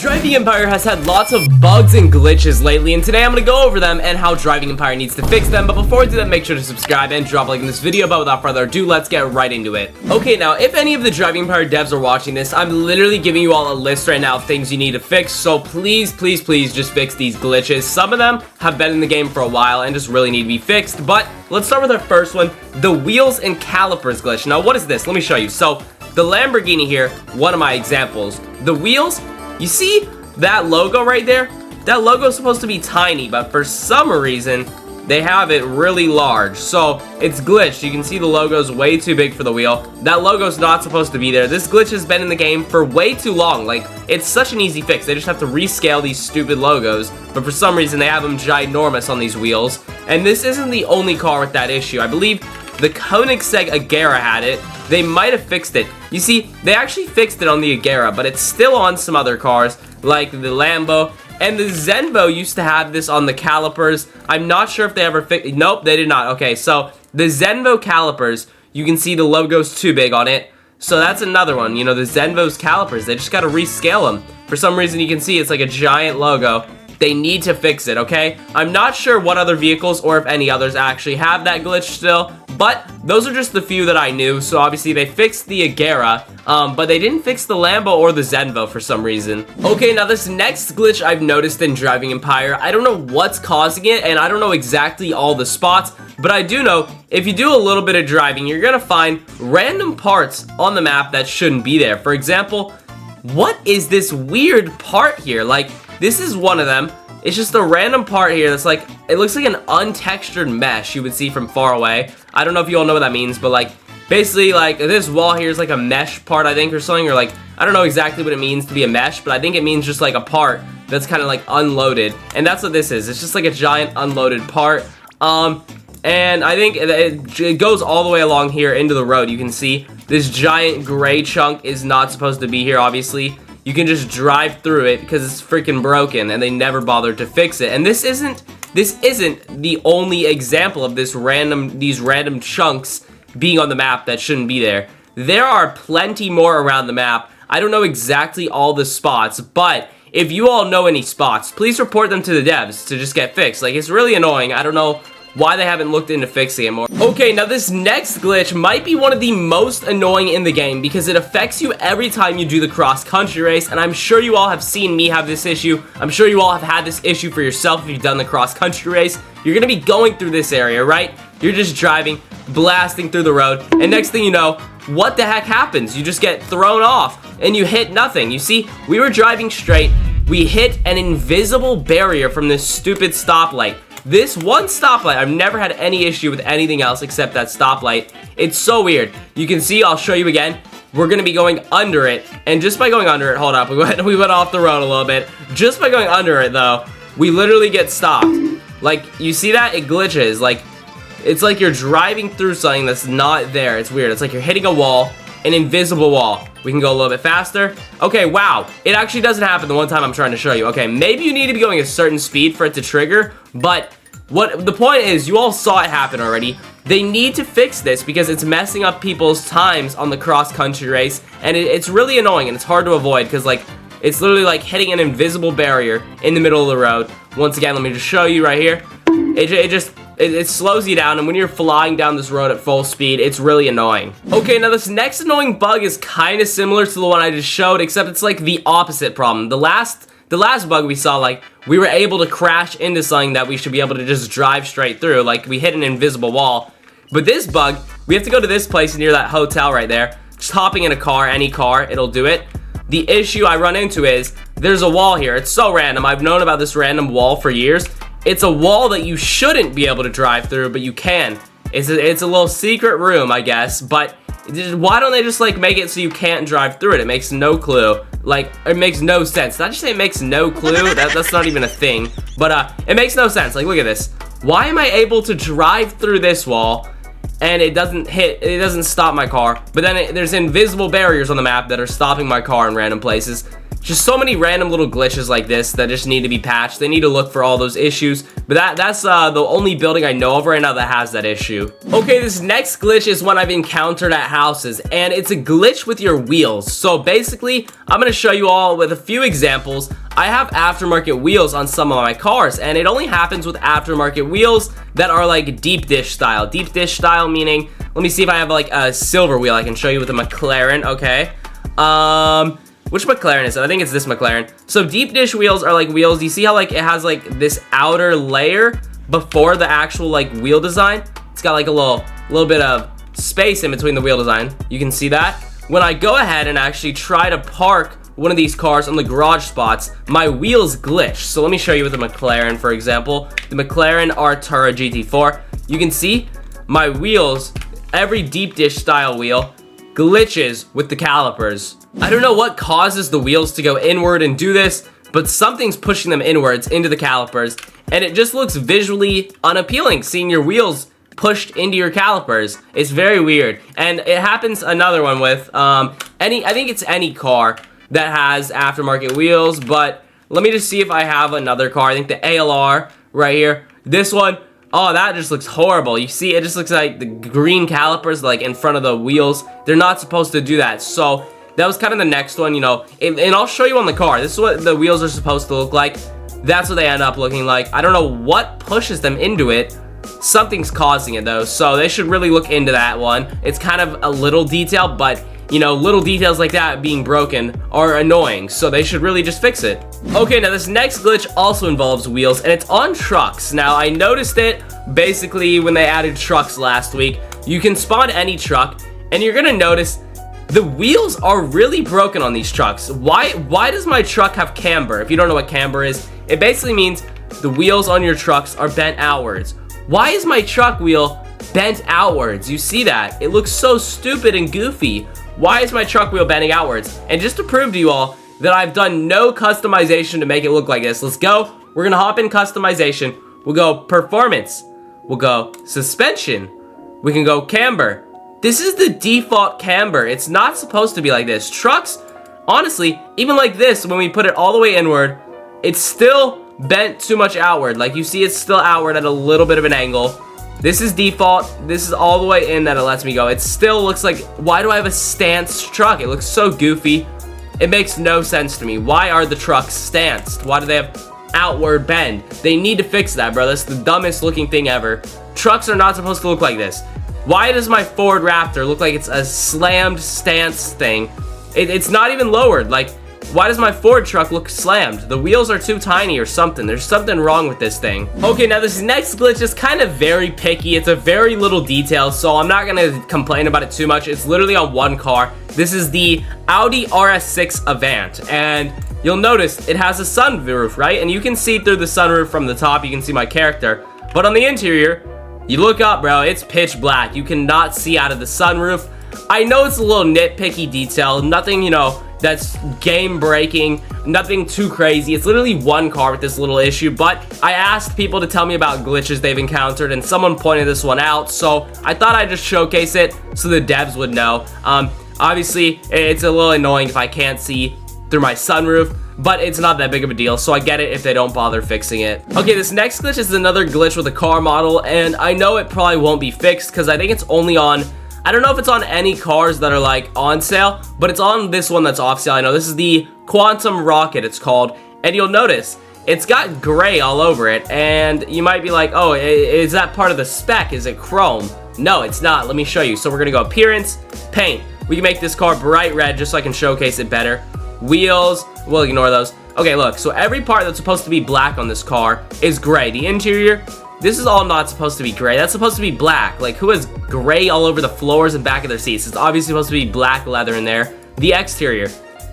Driving Empire has had lots of bugs and glitches lately, and today I'm going to go over them and how Driving Empire needs to fix them. But before we do that, make sure to subscribe and drop a like in this video. But without further ado, let's get right into it. Okay, now if any of the Driving Empire devs are watching this, I'm literally giving you all a list right now of things you need to fix. So please just fix these glitches. Some of them have been in the game for a while and just really need to be fixed. But let's start with our first one, the wheels and calipers glitch. Now what is this? Let me show you. So the Lamborghini here, one of my examples. The wheels, you see that logo right there? That logo is supposed to be tiny, but for some reason, they have it really large. So it's glitched. You can see the logo is way too big for the wheel. That logo is not supposed to be there. This glitch has been in the game for way too long. Like, it's such an easy fix. They just have to rescale these stupid logos, but for some reason, they have them ginormous on these wheels. And this isn't the only car with that issue. I believe the Koenigsegg Agera had it. They might have fixed it. You see, they actually fixed it on the Agera, but it's still on some other cars, like the Lambo. And the Zenvo used to have this on the calipers. I'm not sure if they ever fixed. Nope, they did not. Okay, so the Zenvo calipers, you can see the logo's too big on it. So that's another one. You know, the Zenvo's calipers, they just got to rescale them. For some reason, you can see it's like a giant logo. They need to fix it, okay? I'm not sure what other vehicles or if any others actually have that glitch still, but those are just the few that I knew. So obviously they fixed the Agera, but they didn't fix the Lambo or the Zenvo for some reason. Okay, now this next glitch I've noticed in Driving Empire, I don't know what's causing it, and I don't know exactly all the spots, but I do know if you do a little bit of driving, you're gonna find random parts on the map that shouldn't be there. For example, what is this weird part here? Like, this is one of them. It's just a random part here that's like, it looks like an untextured mesh you would see from far away. I don't know if you all know what that means, but like, basically like this wall here is like a mesh part, I think, or something, or like, I don't know exactly what it means to be a mesh, but I think it means just like a part that's kind of like unloaded. And that's what this is. It's just like a giant unloaded part. And I think it goes all the way along here into the road. You can see this giant gray chunk is not supposed to be here, obviously. You can just drive through it because it's freaking broken, and they never bothered to fix it. And this isn't the only example of these random chunks being on the map that shouldn't be there. There are plenty more around the map. I don't know exactly all the spots, but if you all know any spots, please report them to the devs to just get fixed. Like, it's really annoying. I don't know why they haven't looked into fixing it more. Okay, now this next glitch might be one of the most annoying in the game because it affects you every time you do the cross-country race, and I'm sure you all have seen me have this issue. I'm sure you all have had this issue for yourself if you've done the cross-country race. You're gonna be going through this area, right? You're just driving, blasting through the road, and next thing you know, what the heck happens? You just get thrown off, and you hit nothing. You see, we were driving straight, we hit an invisible barrier from this stupid stoplight. This one stoplight, I've never had any issue with anything else except that stoplight. It's so weird. You can see, I'll show you again. We're gonna be going under it, and just by going under it, hold up, we went off the road a little bit. Just by going under it though, we literally get stopped. Like, you see that? It glitches. Like, it's like you're driving through something that's not there. It's weird. It's like you're hitting a wall, an invisible wall. We can go a little bit faster. Okay, wow. It actually doesn't happen the one time I'm trying to show you. Okay, maybe you need to be going a certain speed for it to trigger, but what the point is, you all saw it happen already. They need to fix this because it's messing up people's times on the cross-country race, and it's really annoying, and it's hard to avoid because, like, it's literally like hitting an invisible barrier in the middle of the road. Once again, let me just show you right here. It slows you down, and when you're flying down this road at full speed, it's really annoying. Okay, now this next annoying bug is kind of similar to the one I just showed, except it's like the opposite problem. The last bug we saw, like, we were able to crash into something that we should be able to just drive straight through, like we hit an invisible wall. But this bug, we have to go to this place near that hotel right there. Just hopping in a car, any car, it'll do it. The issue I run into is, there's a wall here. It's so random. I've known about this random wall for years. It's a wall that you shouldn't be able to drive through, but you can. It's a little secret room, I guess, but why don't they just, like, make it so you can't drive through it? It makes no clue. Like, it makes no sense. Did I just say it makes no clue? That's not even a thing. But, it makes no sense. Like, look at this. Why am I able to drive through this wall, and it doesn't stop my car, but then there's invisible barriers on the map that are stopping my car in random places? Just so many random little glitches like this that just need to be patched. They need to look for all those issues. But that's the only building I know of right now that has that issue. Okay, this next glitch is one I've encountered at houses, and it's a glitch with your wheels. So basically, I'm going to show you all with a few examples. I have aftermarket wheels on some of my cars, and it only happens with aftermarket wheels that are like deep dish style. Deep dish style meaning, let me see if I have like a silver wheel I can show you with a McLaren. Okay. Which McLaren is it? I think it's this McLaren. So deep dish wheels are like wheels. You see how like it has like this outer layer before the actual like wheel design? It's got like a little bit of space in between the wheel design. You can see that. When I go ahead and actually try to park one of these cars on the garage spots, my wheels glitch. So let me show you with the McLaren, for example. The McLaren Artura GT4. You can see my wheels, every deep dish style wheel, glitches with the calipers. I don't know what causes the wheels to go inward and do this, but something's pushing them inwards into the calipers, and it just looks visually unappealing seeing your wheels pushed into your calipers. It's very weird, and it happens another one with I think it's any car that has aftermarket wheels, but let me just see if I have another car. I think the ALR right here. This one, oh, that just looks horrible. You see, it just looks like the green calipers like in front of the wheels. They're not supposed to do that. So that was kind of the next one, you know, and I'll show you on the car. This is what the wheels are supposed to look like. That's what they end up looking like. I don't know what pushes them into it. Something's causing it though, so they should really look into that one. It's kind of a little detail, but you know, little details like that being broken are annoying, so they should really just fix it. Okay, now this next glitch also involves wheels, and it's on trucks. Now, I noticed it basically when they added trucks last week. You can spawn any truck, and you're gonna notice the wheels are really broken on these trucks. Why does my truck have camber? If you don't know what camber is, it basically means the wheels on your trucks are bent outwards. Why is my truck wheel bent outwards? You see that? It looks so stupid and goofy. Why is my truck wheel bending outwards? And just to prove to you all that I've done no customization to make it look like this, let's go. We're gonna hop in customization. We'll go performance. We'll go suspension. We can go camber. This is the default camber. It's not supposed to be like this. Trucks, honestly, even like this, when we put it all the way inward, it's still bent too much outward. Like you see, it's still outward at a little bit of an angle. This is default. This is all the way in that it lets me go. It still looks like, why do I have a stance truck? It looks so goofy. It makes no sense to me. Why are the trucks stanced? Why do they have outward bend? They need to fix that, bro. That's the dumbest looking thing ever. Trucks are not supposed to look like this. Why does my Ford Raptor look like it's a slammed stance thing? It's not even lowered. Like, why does my Ford truck look slammed? The wheels are too tiny or something. There's something wrong with this thing. Okay, now this next glitch is kind of very picky. It's a very little detail, so I'm not gonna complain about it too much. It's literally on one car. This is the Audi RS6 Avant, and you'll notice it has a sunroof, right? And you can see through the sunroof from the top. You can see my character. But on the interior, you look up, bro, it's pitch black. You cannot see out of the sunroof. I know it's a little nitpicky detail. Nothing, you know, that's game breaking, nothing too crazy. It's literally one car with this little issue, but I asked people to tell me about glitches they've encountered, and someone pointed this one out, so I thought I'd just showcase it so the devs would know. Obviously, it's a little annoying if I can't see through my sunroof, but it's not that big of a deal, so I get it if they don't bother fixing it. Okay, this next glitch is another glitch with a car model, and I know it probably won't be fixed because I think it's only on, I don't know if it's on any cars that are like on sale, but it's on this one that's off sale. I know this is the Quantum Rocket, it's called, and you'll notice it's got gray all over it, and you might be like, oh, is that part of the spec? Is it chrome? No, it's not. Let me show you. So we're gonna go appearance, paint. We can make this car bright red just so I can showcase it better. Wheels, we'll ignore those. Okay, look, so every part that's supposed to be black on this car is gray. The interior, this is all not supposed to be gray. That's supposed to be black. Like, who has gray all over the floors and back of their seats? It's obviously supposed to be black leather in there. The exterior,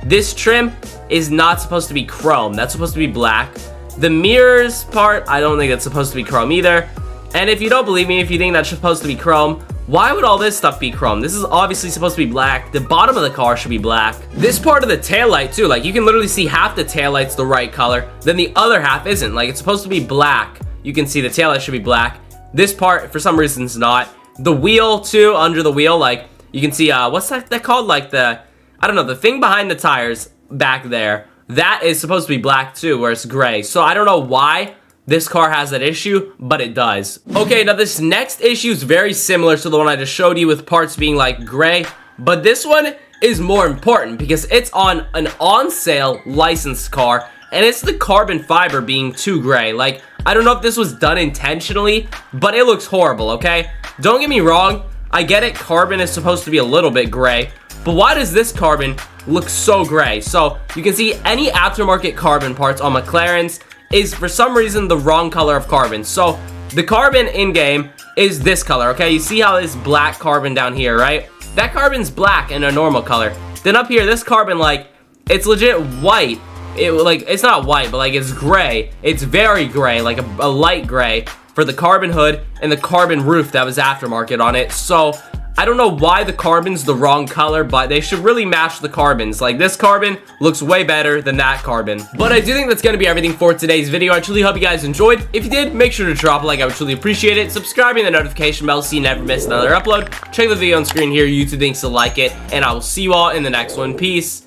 this trim is not supposed to be chrome. That's supposed to be black. The mirrors part, I don't think that's supposed to be chrome either. And if you don't believe me, if you think that's supposed to be chrome, why would all this stuff be chrome? This is obviously supposed to be black. The bottom of the car should be black. This part of the taillight too, like you can literally see half the taillight's the right color, then the other half isn't. Like it's supposed to be black. You can see the taillight should be black. This part, for some reason, is not. The wheel too, under the wheel, like you can see, what's that called? Like the, I don't know, the thing behind the tires back there. that is supposed to be black too, where it's gray. So I don't know why this car has that issue, but it does. Okay, now this next issue is very similar to the one I just showed you with parts being like gray, but this one is more important because it's on an on-sale licensed car, and it's the carbon fiber being too gray. Like, I don't know if this was done intentionally, but it looks horrible, okay? Don't get me wrong, I get it, carbon is supposed to be a little bit gray, but why does this carbon look so gray? So, you can see any aftermarket carbon parts on McLaren's is for some reason the wrong color of carbon. So, the carbon in-game is this color, okay? You see how this black carbon down here, right? That carbon's black in a normal color. Then up here, this carbon, like, it's legit white. It's not white, but like it's gray. It's very gray, like a light gray for the carbon hood and the carbon roof that was aftermarket on it. So I don't know why the carbon's the wrong color, but they should really match the carbons. Like, this carbon looks way better than that carbon. But I do think that's gonna be everything for today's video. I truly hope you guys enjoyed. If you did, make sure to drop a like. I would truly appreciate it. Subscribing the notification bell so you never miss another upload. Check the video on screen here. YouTube thinks to like it, and I will see you all in the next one. Peace.